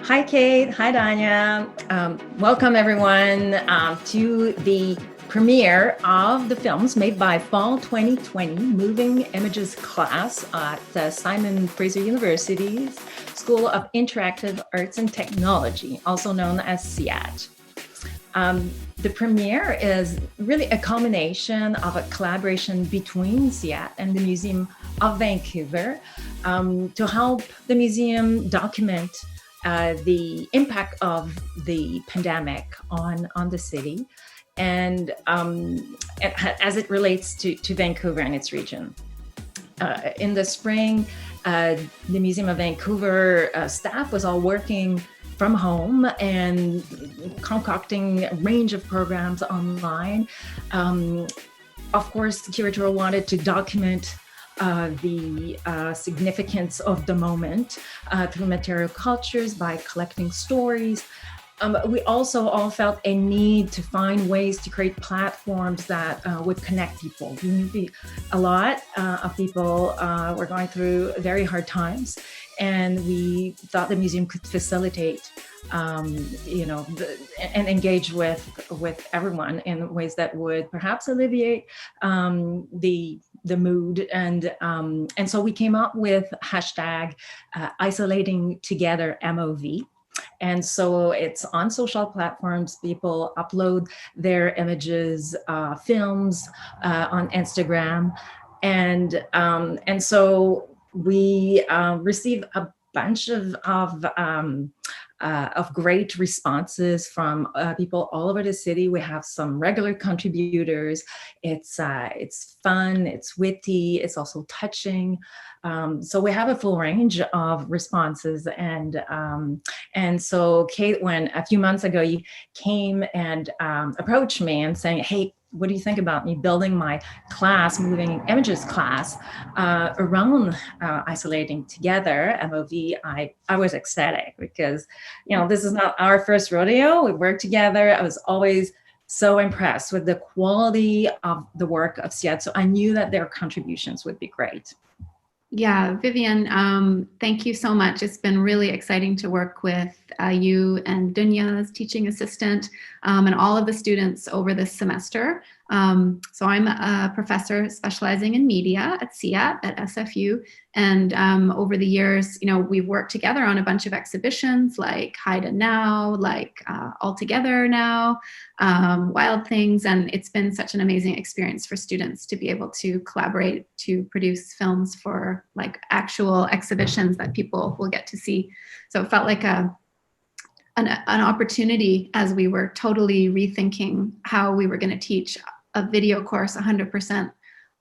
Hi, Kate. Hi, Danya. Welcome, everyone, to the premiere of the films made by Fall 2020 Moving Images class at Simon Fraser University's School of Interactive Arts and Technology, also known as SIAT. The premiere is really a culmination of a collaboration between SIAT and the Museum of Vancouver to help the museum document the impact of the pandemic on the city and as it relates to Vancouver and its region. In the spring, the Museum of Vancouver staff was all working from home and concocting a range of programs online. Of course, the Curator wanted to document the significance of the moment through material cultures by collecting stories. We also all felt a need to find ways to create platforms that would connect people. A lot of people were going through very hard times, and we thought the museum could facilitate and engage with everyone in ways that would perhaps alleviate the mood, and so we came up with hashtag isolating together MOV. And so it's on social platforms. People upload their images, films on Instagram, and so we receive a bunch of great responses from people all over the city. We have some regular contributors. It's fun, it's witty, it's also touching. So we have a full range of responses, and so Kate, when a few months ago you came and approached me and saying, "Hey, what do you think about me building my class, Moving Images class, around isolating together, MOV?" I was ecstatic because, this is not our first rodeo. We worked together. I was always so impressed with the quality of the work of SIAT. So I knew that their contributions would be great. Yeah, Viviane, thank you so much. It's been really exciting to work with you and Dunya as teaching assistant and all of the students over this semester. So I'm a professor specializing in media at SIAT at SFU. And over the years, we've worked together on a bunch of exhibitions like Haida Now, like All Together Now, Wild Things. And it's been such an amazing experience for students to be able to collaborate to produce films for like actual exhibitions that people will get to see. So it felt like an opportunity as we were totally rethinking how we were going to teach a video course 100%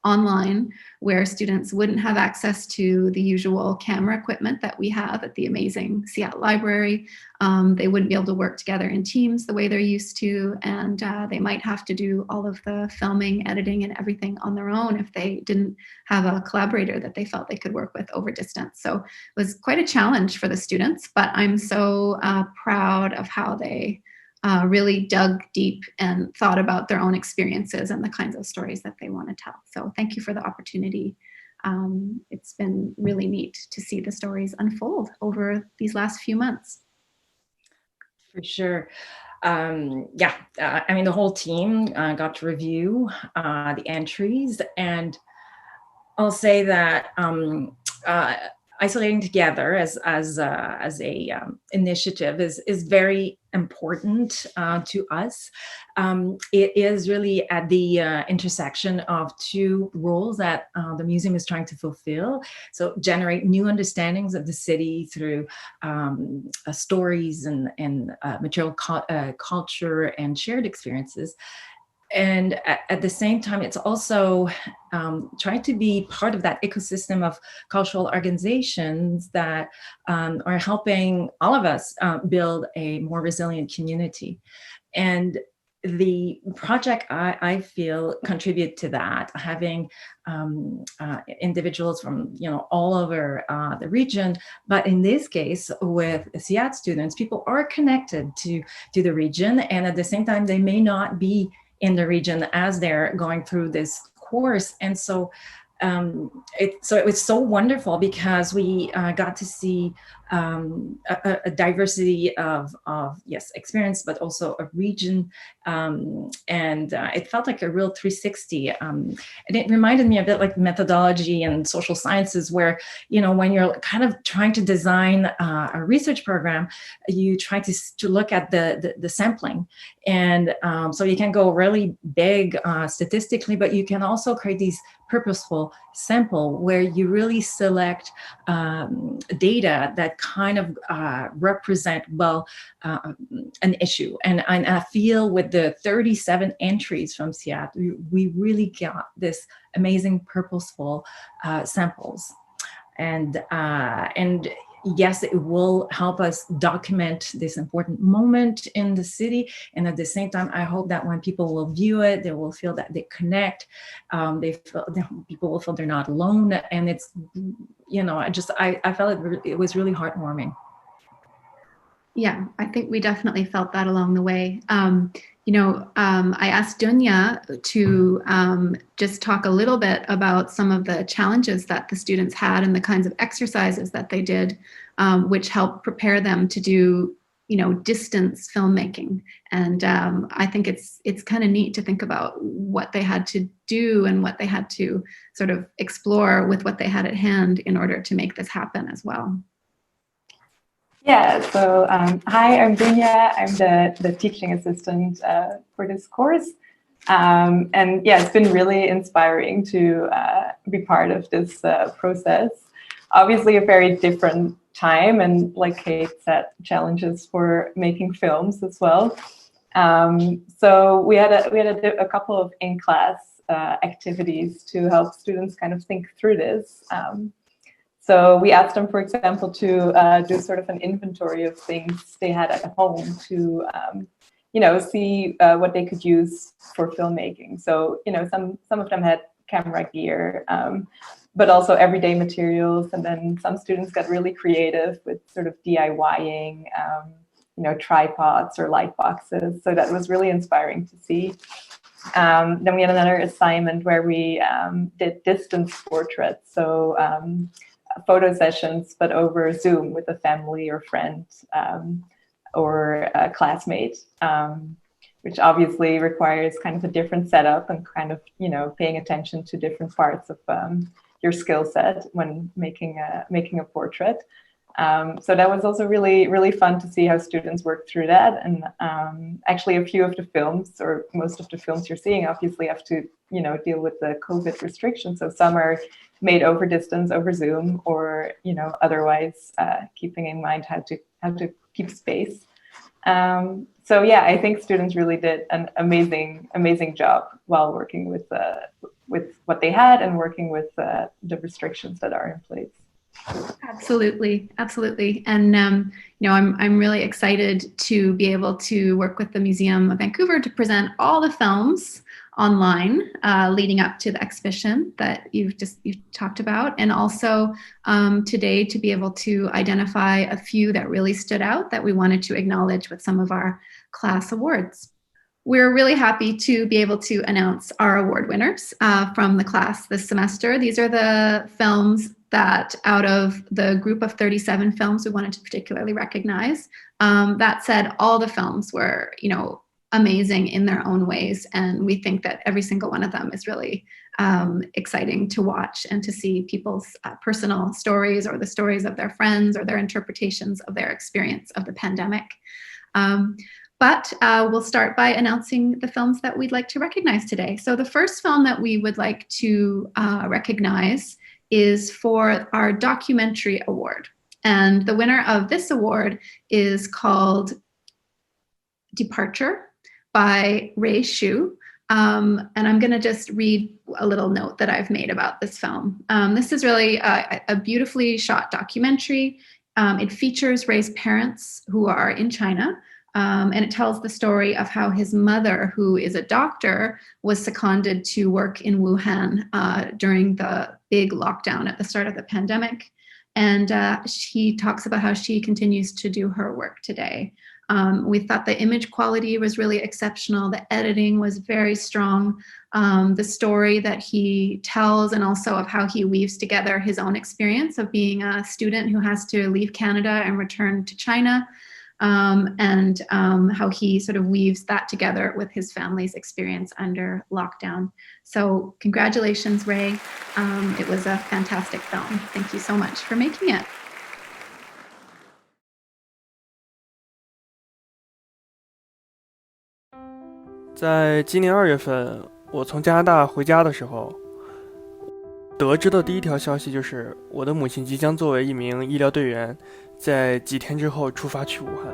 online, where students wouldn't have access to the usual camera equipment that we have at the amazing SIAT library. They wouldn't be able to work together in teams the way they're used to, and they might have to do all of the filming, editing, and everything on their own if they didn't have a collaborator that they felt they could work with over distance. So it was quite a challenge for the students, but I'm so proud of how they really dug deep and thought about their own experiences and the kinds of stories that they want to tell. So thank you for the opportunity. It's been really neat to see the stories unfold over these last few months. For sure. The whole team got to review the entries, and I'll say that isolating together as a initiative is very important to us. It is really at the intersection of two roles that the museum is trying to fulfill. So generate new understandings of the city through stories and material culture and shared experiences. And at the same time, it's also trying to be part of that ecosystem of cultural organizations that are helping all of us build a more resilient community. And the project, I feel, contribute to that, having individuals from all over the region, but in this case with SIAT students, people are connected to the region, and at the same time they may not be in the region as they're going through this course. And so so it was so wonderful because we got to see a diversity of yes, experience, but also a region, and it felt like a real 360. And it reminded me a bit like methodology and social sciences, where, you know, when you're kind of trying to design a research program, you try to look at the sampling, and so you can go really big statistically, but you can also create these purposeful sample where you really select data that kind of represent well an issue. And I feel with the 37 entries from SIAT, we really got this amazing purposeful samples. And yes, it will help us document this important moment in the city. And at the same time, I hope that when people will view it, they will feel that they connect. People will feel they're not alone. And it's, you know, I felt it was really heartwarming. Yeah, I think we definitely felt that along the way. I asked Dunya to just talk a little bit about some of the challenges that the students had and the kinds of exercises that they did, which helped prepare them to do, you know, distance filmmaking. And I think it's kind of neat to think about what they had to do and what they had to sort of explore with what they had at hand in order to make this happen as well. Yeah, so hi, I'm Viviane. I'm the teaching assistant for this course. And yeah, it's been really inspiring to be part of this process. Obviously a very different time, and like Kate said, challenges for making films as well. So we had a couple of in-class activities to help students kind of think through this. So we asked them, for example, to do sort of an inventory of things they had at home to, see what they could use for filmmaking. So, you know, some of them had camera gear, but also everyday materials. And then some students got really creative with sort of DIYing, tripods or light boxes. So that was really inspiring to see. Then we had another assignment where we did distance portraits. So photo sessions, but over Zoom with a family or friend or a classmate, which obviously requires kind of a different setup and kind of, you know, paying attention to different parts of your skill set when making a portrait. So that was also really, really fun to see how students work through that. And actually a few of the films, or most of the films you're seeing, obviously have to, you know, deal with the COVID restrictions. So some are made over distance, over Zoom, or, you know, otherwise keeping in mind how to keep space. So yeah, I think students really did an amazing job while working with what they had and working with the restrictions that are in place. Absolutely. And I'm really excited to be able to work with the Museum of Vancouver to present all the films online leading up to the exhibition that you've talked about, and also today to be able to identify a few that really stood out that we wanted to acknowledge with some of our class awards. We're really happy to be able to announce our award winners from the class this semester. These are the films that out of the group of 37 films we wanted to particularly recognize. That said, all the films were, you know, amazing in their own ways. And we think that every single one of them is really exciting to watch and to see people's personal stories or the stories of their friends or their interpretations of their experience of the pandemic. But we'll start by announcing the films that we'd like to recognize today. So the first film that we would like to recognize is for our documentary award. And the winner of this award is called Departure by Ray Shu. And I'm going to just read a little note that I've made about this film. This is really a beautifully shot documentary. It features Ray's parents who are in China. And it tells the story of how his mother, who is a doctor, was seconded to work in Wuhan during the big lockdown at the start of the pandemic. And she talks about how she continues to do her work today. We thought the image quality was really exceptional. The editing was very strong. The story that he tells, and also of how he weaves together his own experience of being a student who has to leave Canada and return to China, and how he sort of weaves that together with his family's experience under lockdown. So congratulations, Ray. It was a fantastic film. Thank you so much for making it. 在今年2月份，我从加拿大回家的时候，得知的第一条消息就是我的母亲即将作为一名医疗队员，在几天之后出发去武汉。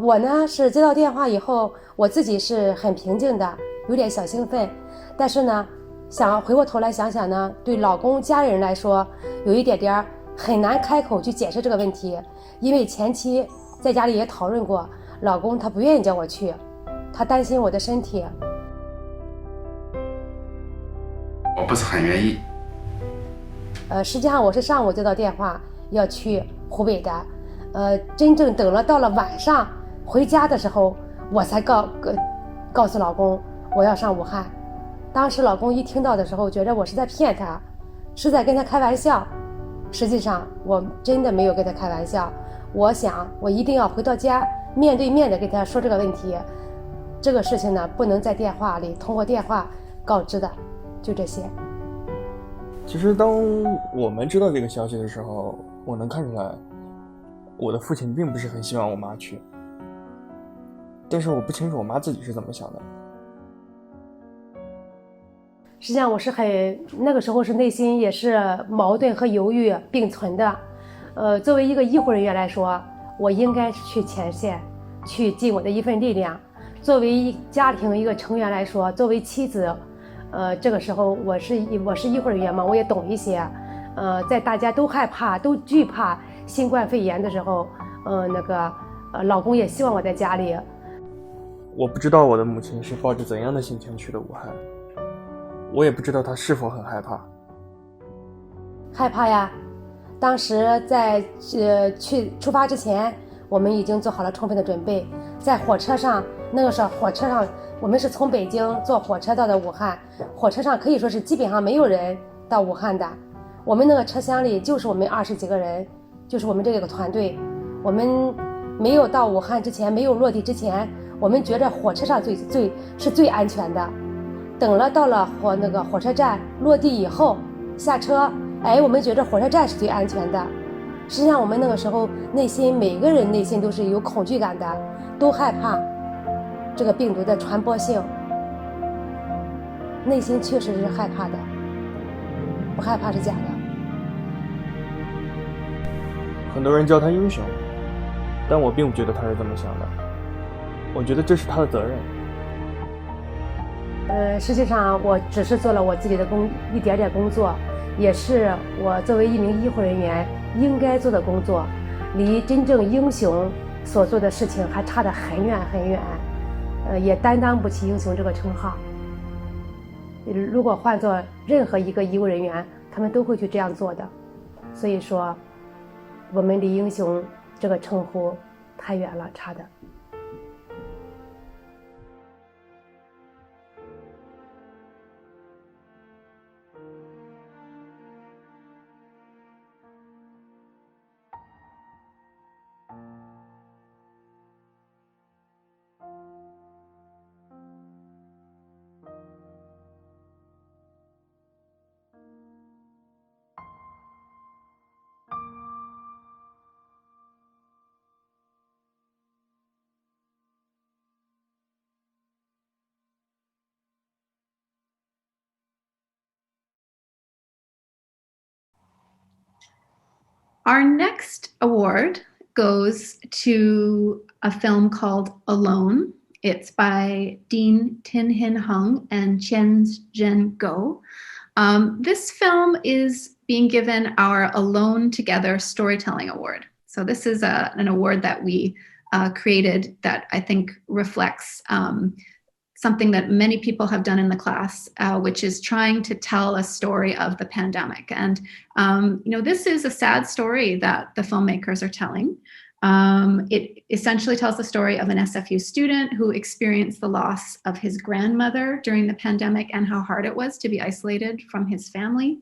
我呢是接到电话以后，我自己是很平静的，有点小兴奋，但是呢，想回过头来想想呢，对老公家里人来说，有一点点很难开口去解释这个问题，因为前期在家里也讨论过，老公他不愿意叫我去，他担心我的身体。我不是很愿意。实际上我是上午接到电话要去湖北的，真正到了晚上回家的时候，我才告诉老公我要上武汉。当时老公一听到的时候，觉得我是在骗他，是在跟他开玩笑。实际上我真的没有跟他开玩笑，我想我一定要回到家面对面的跟他说这个问题，这个事情呢不能在电话里通过电话告知的，就这些。其实当我们知道这个消息的时候，我能看出来我的父亲并不是很希望我妈去，但是我不清楚我妈自己是怎么想的。实际上我是那个时候是内心也是矛盾和犹豫并存的。作为一个医护人员来说，我应该去前线去尽我的一份力量。作为家庭一个成员来说，作为妻子，这个时候我是医护人员嘛，我也懂一些。在大家都害怕都惧怕新冠肺炎的时候，老公也希望我在家里。我不知道我的母亲是抱着怎样的心情去的武汉，我也不知道她是否很害怕。害怕呀！当时在出发之前，我们已经做好了充分的准备。在火车上，那个时候火车上我们是从北京坐火车到的武汉，火车上可以说是基本上没有人到武汉的。我们那个车厢里就是我们20几个人，就是我们这个团队。我们没有到武汉之前，没有落地之前，我们觉着火车上最安全的。等了到了火车站落地以后下车，我们觉着火车站是最安全的。实际上我们那个时候每个人内心都是有恐惧感的，都害怕这个病毒的传播性，内心确实是害怕的，不害怕是假的。很多人叫他英雄，但我并不觉得他是这么想的，我觉得这是他的责任。实际上我只是做了我自己的一点点工作，也是我作为一名医护人员应该做的工作，离真正英雄所做的事情还差得很远很远，也担当不起英雄这个称号。如果换做任何一个医务人员，他们都会去这样做的。所以说我们离英雄这个称呼太远了，差的。Our next award goes to a film called Alone. It's by Dean Tin Hin Hung and Chen Zhen Go. This film is being given our Alone Together Storytelling Award. So this is an award that we created that I think reflects something that many people have done in the class, which is trying to tell a story of the pandemic. And, this is a sad story that the filmmakers are telling. It essentially tells the story of an SFU student who experienced the loss of his grandmother during the pandemic and how hard it was to be isolated from his family.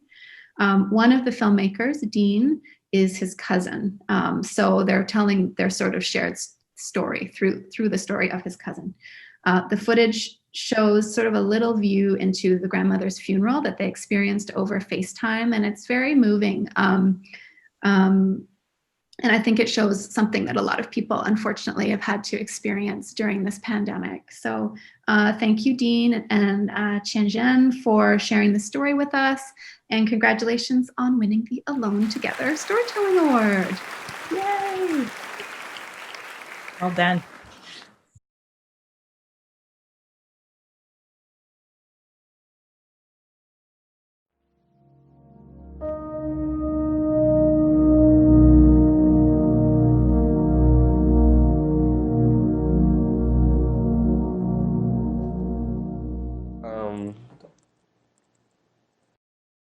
One of the filmmakers, Dean, is his cousin. So they're telling their sort of shared story through the story of his cousin. The footage shows sort of a little view into the grandmother's funeral that they experienced over FaceTime, and it's very moving. And I think it shows something that a lot of people, unfortunately, have had to experience during this pandemic. So thank you, Dean and Tianzhen, for sharing the story with us. And congratulations on winning the Alone Together Storytelling Award. Yay! Well done.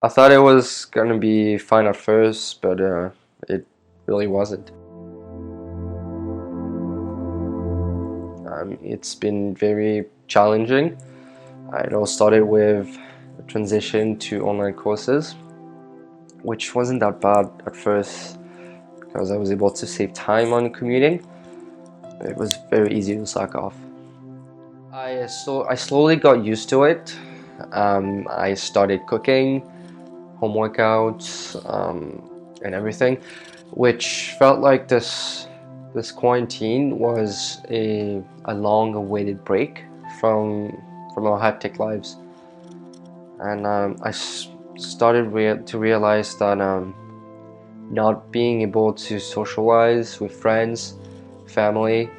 I thought it was gonna be fine at first, but it really wasn't. It's been very challenging. It all started with a transition to online courses, which wasn't that bad at first because I was able to save time on commuting. It was very easy to slack off. I slowly got used to it. I started cooking, home workouts, and everything, which felt like this quarantine was a long-awaited break from our hectic lives. And I started to realize that not being able to socialize with friends, family,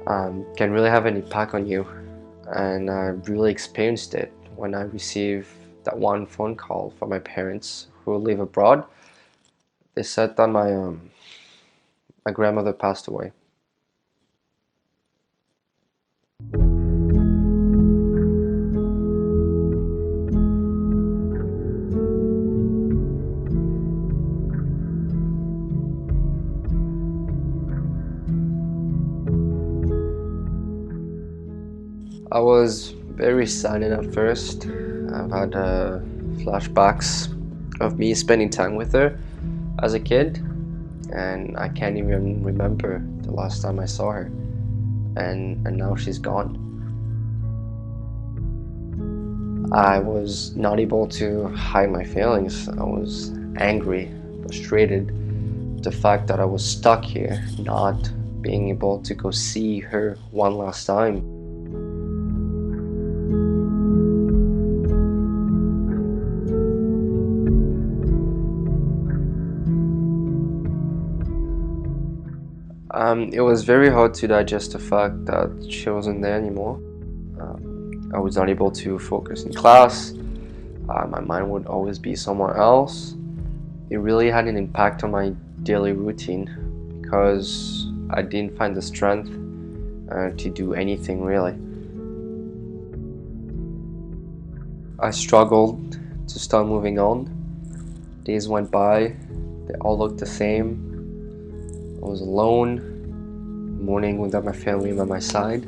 can really have an impact on you. And I really experienced it when I received that one phone call from my parents who live abroad. They said that my grandmother passed away. I was very silent at first. I've had flashbacks of me spending time with her as a kid, and I can't even remember the last time I saw her, and now she's gone. I was not able to hide my feelings. I was angry, frustrated with the fact that I was stuck here, not being able to go see her one last time. It was very hard to digest the fact that she wasn't there anymore. I was not able to focus in class. My mind would always be somewhere else. It really had an impact on my daily routine because I didn't find the strength to do anything really. I struggled to start moving on. Days went by, they all looked the same. I was alone, mourning without my family by my side,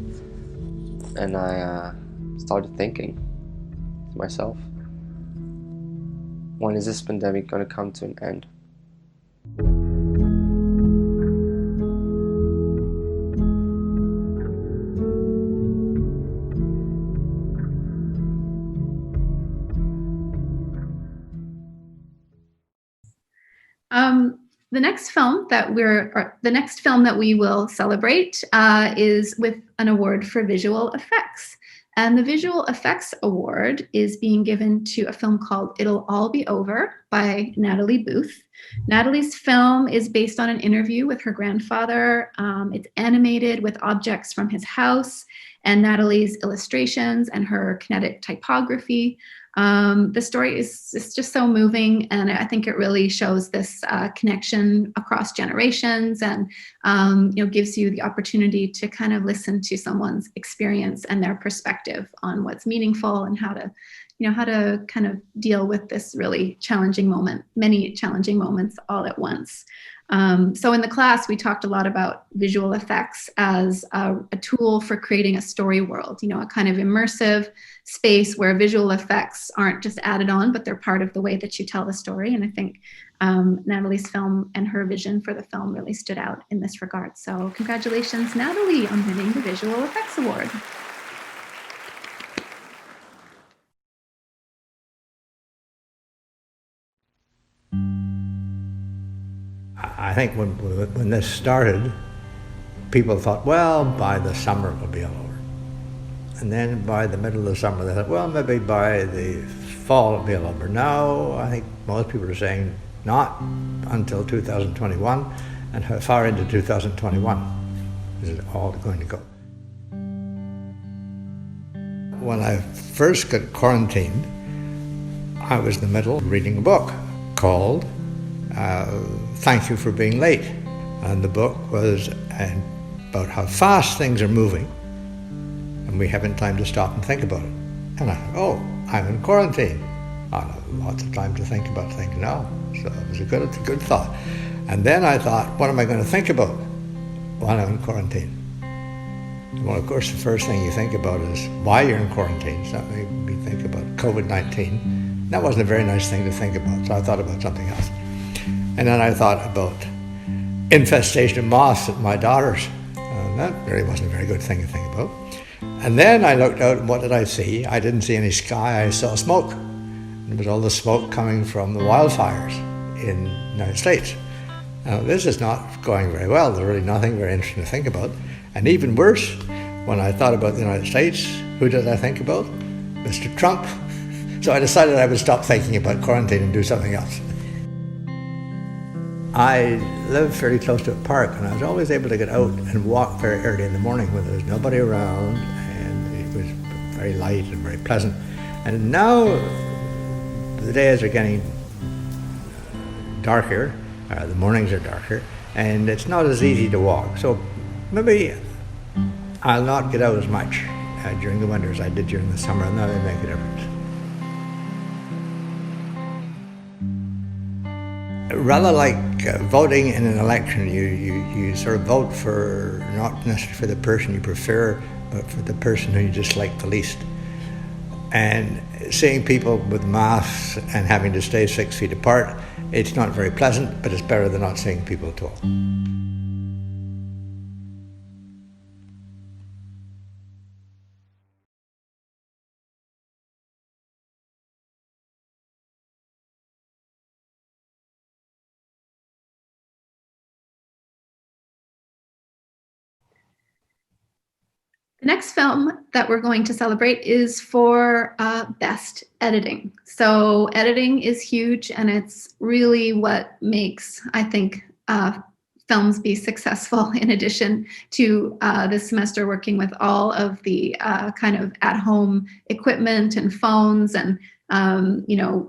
and I started thinking to myself, when is this pandemic going to come to an end? The next film that we will celebrate is with an award for visual effects. And the Visual Effects Award is being given to a film called It'll All Be Over by Natalie Booth. Natalie's film is based on an interview with her grandfather. It's animated with objects from his house and Natalie's illustrations and her kinetic typography. The story is just so moving, and I think it really shows this connection across generations, and gives you the opportunity to kind of listen to someone's experience and their perspective on what's meaningful and how to kind of deal with this really challenging moment, many challenging moments all at once. So in the class, we talked a lot about visual effects as a tool for creating a story world, a kind of immersive space where visual effects aren't just added on, but they're part of the way that you tell the story. And I think Natalie's film and her vision for the film really stood out in this regard. So congratulations, Natalie, on winning the Visual Effects Award. I think when this started, people thought, well, by the summer it will be all over. And then by the middle of the summer, they thought, well, maybe by the fall it'll be all over. Now, I think most people are saying not until 2021, and how far into 2021 is it all going to go. When I first got quarantined, I was in the middle of reading a book called Thank You for Being Late. And the book was about how fast things are moving and we haven't time to stop and think about it. And I thought, oh, I'm in quarantine. I have lots of time to think about things now. So it was a good thought. And then I thought, what am I going to think about while I'm in quarantine? Well, of course, the first thing you think about is why you're in quarantine. So that made me think about COVID-19. That wasn't a very nice thing to think about, so I thought about something else. And then I thought about infestation of moths at my daughter's. That really wasn't a very good thing to think about. And then I looked out, and what did I see? I didn't see any sky, I saw smoke. It was all the smoke coming from the wildfires in the United States. Now, this is not going very well. There's really nothing very interesting to think about. And even worse, when I thought about the United States, who did I think about? Mr. Trump. So I decided I would stop thinking about quarantine and do something else. I lived fairly close to a park, and I was always able to get out and walk very early in the morning when there was nobody around, and it was very light and very pleasant. And now the days are getting darker, the mornings are darker, and it's not as easy to walk. So maybe I'll not get out as much during the winter as I did during the summer, and that will make a difference. Rather like voting in an election, you sort of vote for, not necessarily for the person you prefer, but for the person who you dislike the least. And seeing people with masks and having to stay 6 feet apart, it's not very pleasant, but it's better than not seeing people at all. The next film that we're going to celebrate is for Best Editing. So editing is huge, and it's really what makes, I think, films be successful, in addition to this semester working with all of the kind of at-home equipment and phones and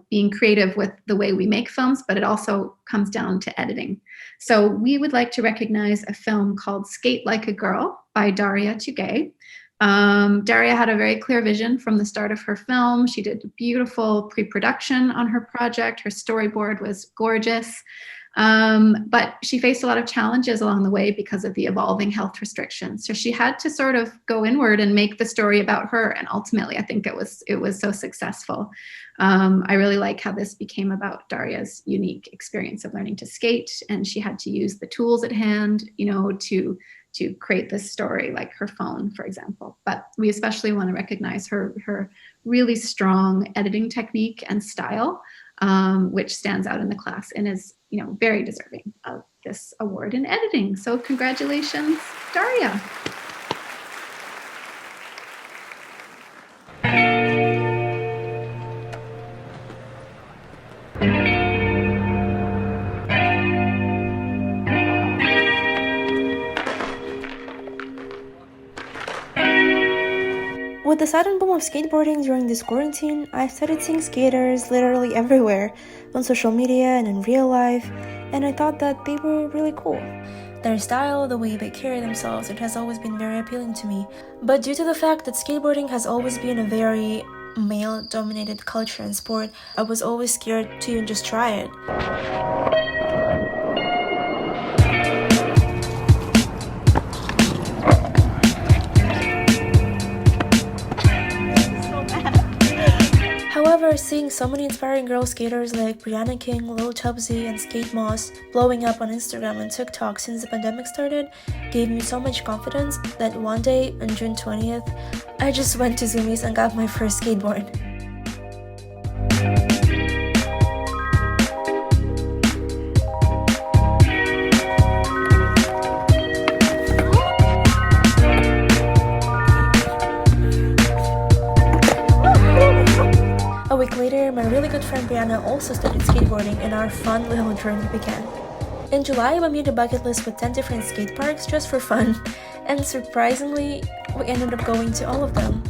being creative with the way we make films, but it also comes down to editing. So we would like to recognize a film called Skate Like a Girl by Daria Tugay. Daria had a very clear vision from the start of her film. She did beautiful pre-production on her project. Her storyboard was gorgeous. But she faced a lot of challenges along the way because of the evolving health restrictions. So she had to sort of go inward and make the story about her. And ultimately, I think it was so successful. I really like how this became about Daria's unique experience of learning to skate. And she had to use the tools at hand, to create this story, like her phone, for example. But we especially want to recognize her really strong editing technique and style, which stands out in the class and is, very deserving of this award in editing. So congratulations, Daria. With the sudden boom of skateboarding during this quarantine, I started seeing skaters literally everywhere, on social media and in real life, and I thought that they were really cool. Their style, the way they carry themselves, it has always been very appealing to me. But due to the fact that skateboarding has always been a very male-dominated culture and sport, I was always scared to even just try it. However, seeing so many inspiring girl skaters like Brianna King, Lil Tubbsy, and Skate Moss blowing up on Instagram and TikTok since the pandemic started gave me so much confidence that one day on June 20th, I just went to Zoomies and got my first skateboard. A week later, my really good friend Brianna also started skateboarding and our fun little journey began. In July, we made a bucket list with 10 different skate parks just for fun, and surprisingly, we ended up going to all of them.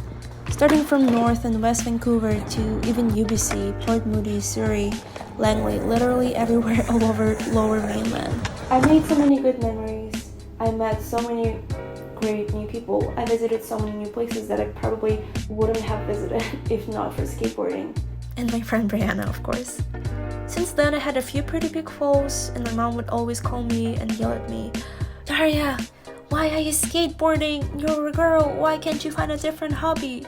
Starting from North and West Vancouver to even UBC, Port Moody, Surrey, Langley, literally everywhere all over Lower Mainland. I made so many good memories. I met so many great new people. I visited so many new places that I probably wouldn't have visited if not for skateboarding. And my friend Brianna, of course. Since then, I had a few pretty big falls, and my mom would always call me and yell at me, "Daria, why are you skateboarding? You're a girl, why can't you find a different hobby?"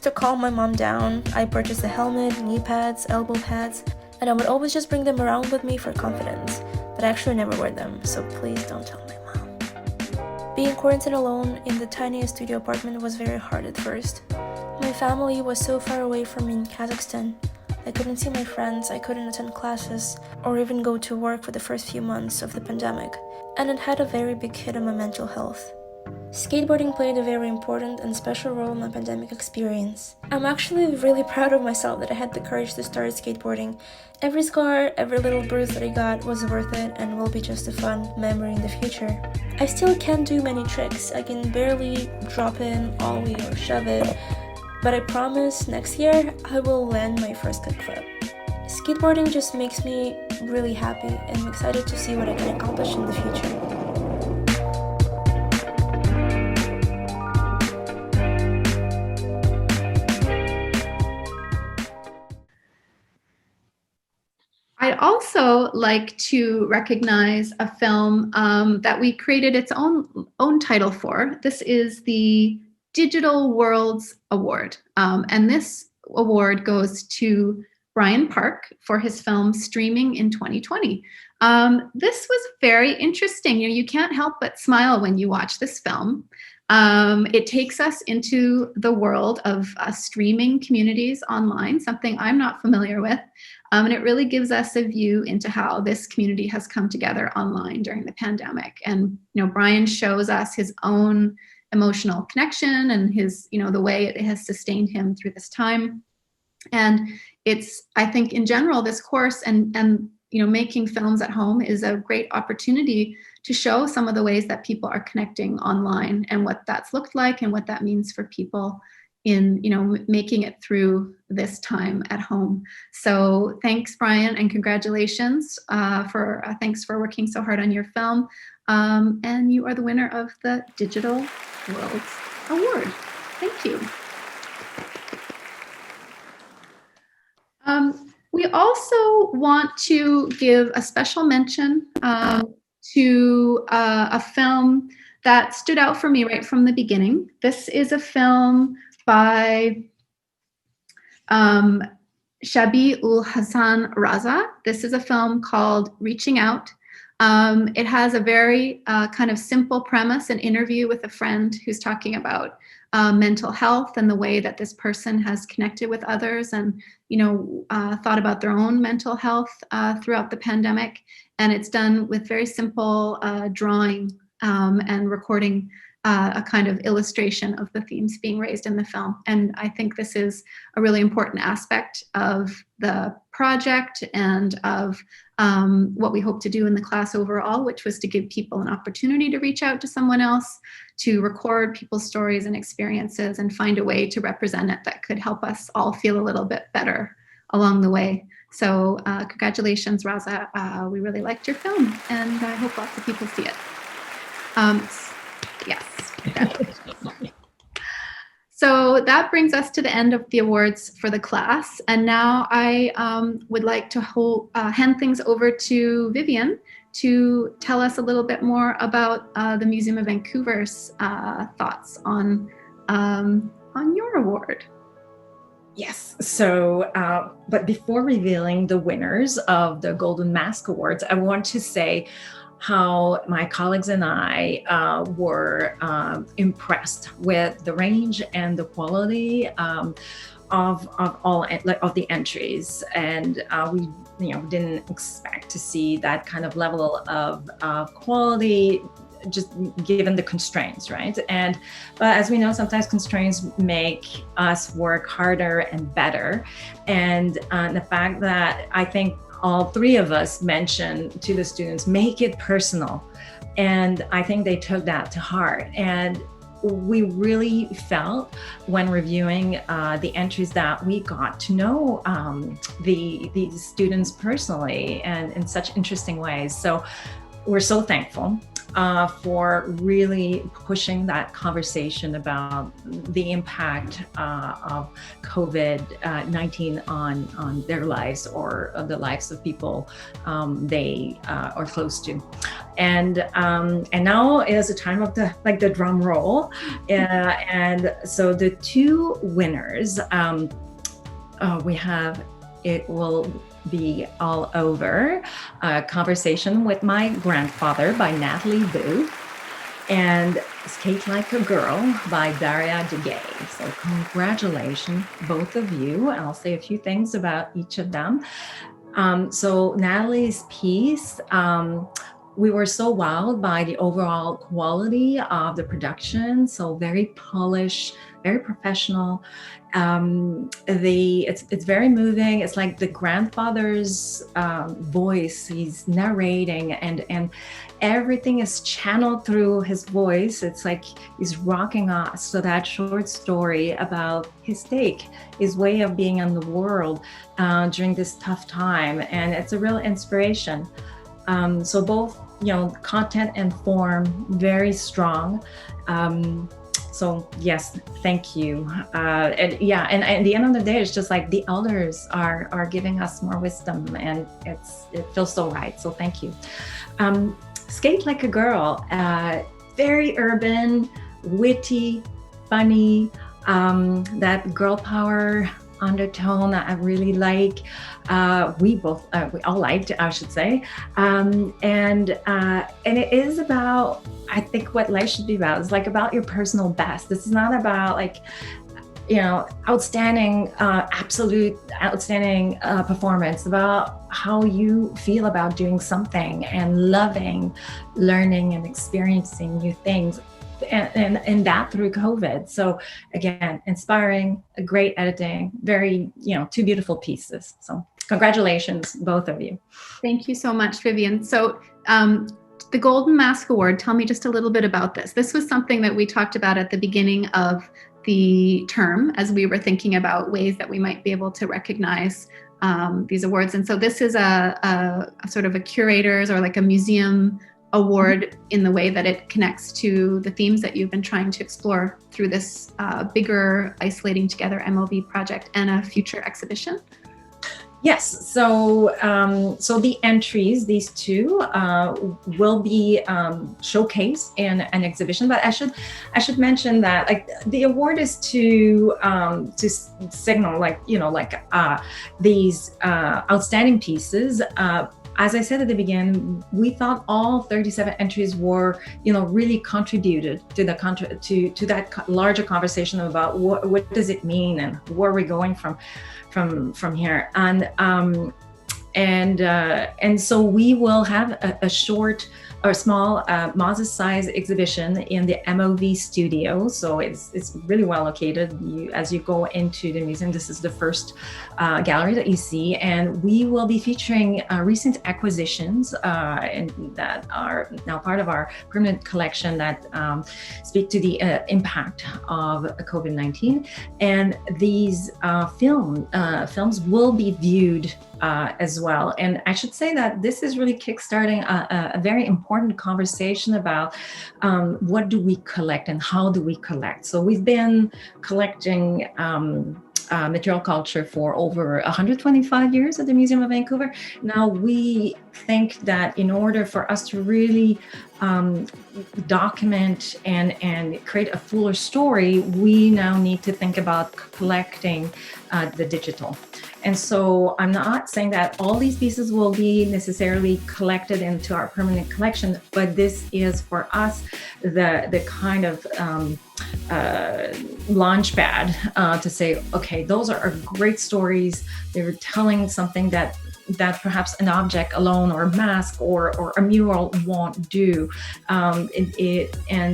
To calm my mom down, I purchased a helmet, knee pads, elbow pads, and I would always just bring them around with me for confidence, but I actually never wear them, so please don't tell my mom. Being quarantined alone in the tiniest studio apartment was very hard at first. My family was so far away from me in Kazakhstan. I couldn't see my friends, I couldn't attend classes, or even go to work for the first few months of the pandemic, and it had a very big hit on my mental health. Skateboarding played a very important and special role in my pandemic experience. I'm actually really proud of myself that I had the courage to start skateboarding. Every scar, every little bruise that I got was worth it and will be just a fun memory in the future. I still can't do many tricks. I can barely drop in, ollie, or shove it, but I promise next year I will land my first kickflip. Skateboarding just makes me really happy and I'm excited to see what I can accomplish in the future. I'd also like to recognize a film that we created its own title for. This is the Digital Worlds Award, and this award goes to Brian Park for his film Streaming in 2020. This was very interesting. You can't help but smile when you watch this film. It takes us into the world of streaming communities online, something I'm not familiar with. And it really gives us a view into how this community has come together online during the pandemic. And, Brian shows us his own emotional connection and his, the way it has sustained him through this time. And it's, I think in general, this course and making films at home is a great opportunity to show some of the ways that people are connecting online and what that's looked like and what that means for people in making it through this time at home. So thanks, Brian, and congratulations thanks for working so hard on your film. And you are the winner of the Digital Worlds Award. Thank you. We also want to give a special mention to a film that stood out for me right from the beginning. This is a film by Shabi ul Hassan Raza. This is a film called Reaching Out. It has a very kind of simple premise, an interview with a friend who's talking about mental health and the way that this person has connected with others and, thought about their own mental health throughout the pandemic. And it's done with very simple drawing and recording a kind of illustration of the themes being raised in the film. And I think this is a really important aspect of the project and of what we hope to do in the class overall, which was to give people an opportunity to reach out to someone else, to record people's stories and experiences and find a way to represent it that could help us all feel a little bit better along the way. So congratulations, Raza. We really liked your film, and I hope lots of people see it. Yes. So that brings us to the end of the awards for the class. And now I would like to hand things over to Viviane to tell us a little bit more about the Museum of Vancouver's thoughts on your award. Yes. So, but before revealing the winners of the Golden Mask Awards, I want to say how my colleagues and I were impressed with the range and the quality of all of the entries, and we didn't expect to see that kind of level of quality, just given the constraints, right? But as we know, sometimes constraints make us work harder and better. And the fact that I think all three of us mentioned to the students, make it personal. And I think they took that to heart. And we really felt when reviewing the entries that we got to know the students personally and in such interesting ways. So we're so thankful for really pushing that conversation about the impact of COVID-19 on their lives or the lives of people they are close to. And now is the time of the drum roll. And so the two winners, we have, it will be all over, a conversation with my grandfather by Natalie Boo, and Skate Like a Girl by Daria DeGay. So congratulations, both of you. I'll say a few things about each of them. So Natalie's piece, we were so wowed by the overall quality of the production. So very polished, very professional. It's very moving. It's like the grandfather's voice. He's narrating, and everything is channeled through his voice. It's like he's rocking us. So that short story about his take, his way of being in the world during this tough time, and it's a real inspiration. So both, content and form, very strong. So yes, thank you. And at the end of the day, it's just like the elders are giving us more wisdom, and it feels so right. So thank you. Skate Like a Girl, very urban, witty, funny, that girl power undertone that I really like. We all liked, I should say. And it is about, I think, what life should be about. It's like about your personal best. This is not about outstanding, absolute outstanding performance. About how you feel about doing something and loving, learning and experiencing new things. And that through COVID. So again, inspiring, great editing, very, two beautiful pieces. So congratulations, both of you. Thank you so much, Viviane. So the Golden Mask Award, tell me just a little bit about this. This was something that we talked about at the beginning of the term as we were thinking about ways that we might be able to recognize these awards. And so this is a sort of a curators or like a museum award in the way that it connects to the themes that you've been trying to explore through this bigger Isolating Together MOV project and a future exhibition. Yes, so the entries, these two, will be showcased in an exhibition. But I should mention that the award is to signal these outstanding pieces. As I said at the beginning, we thought all 37 entries were, really contributed to that larger conversation about what does it mean and where are we going from here. And And so we will have a short or small Moses size exhibition in the MOV studio. So it's really well located. As you go into the museum, this is the first gallery that you see, and we will be featuring recent acquisitions and that are now part of our permanent collection that speak to the impact of COVID-19. And these films will be viewed as well. And I should say that this is really kickstarting a very important conversation about what do we collect and how do we collect. So we've been collecting material culture for over 125 years at the Museum of Vancouver. Now we think that in order for us to really document and create a fuller story, we now need to think about collecting the digital. And so I'm not saying that all these pieces will be necessarily collected into our permanent collection, but this is for us the kind of launch pad to say, okay, those are great stories. They're telling something that perhaps an object alone or a mask or a mural won't do.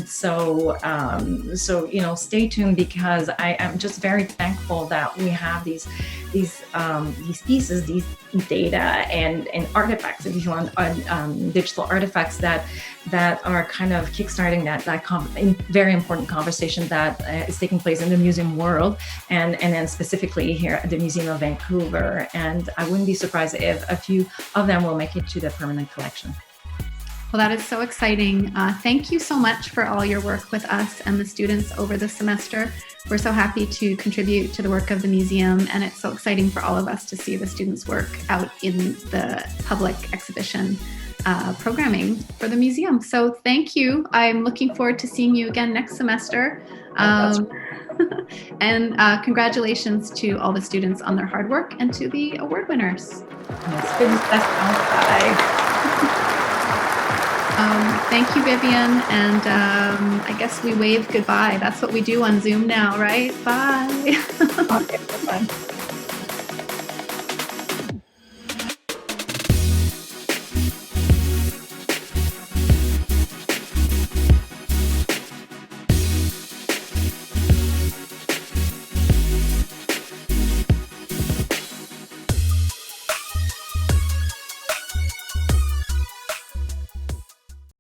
So stay tuned, because I am just very thankful that we have these pieces, these data and artifacts, if you want, digital artifacts that are kind of kickstarting that very important conversation that is taking place in the museum world, and then specifically here at the Museum of Vancouver. And I wouldn't be surprised if a few of them will make it to the permanent collection. Well, that is so exciting. Thank you so much for all your work with us and the students over the semester. We're so happy to contribute to the work of the museum, and it's so exciting for all of us to see the students' work out in the public exhibition programming for the museum. So thank you. I'm looking forward to seeing you again next semester. And congratulations to all the students on their hard work and to the award winners. Thank you, Viviane. And I guess we wave goodbye. That's what we do on Zoom now, right? Bye. Okay, bye.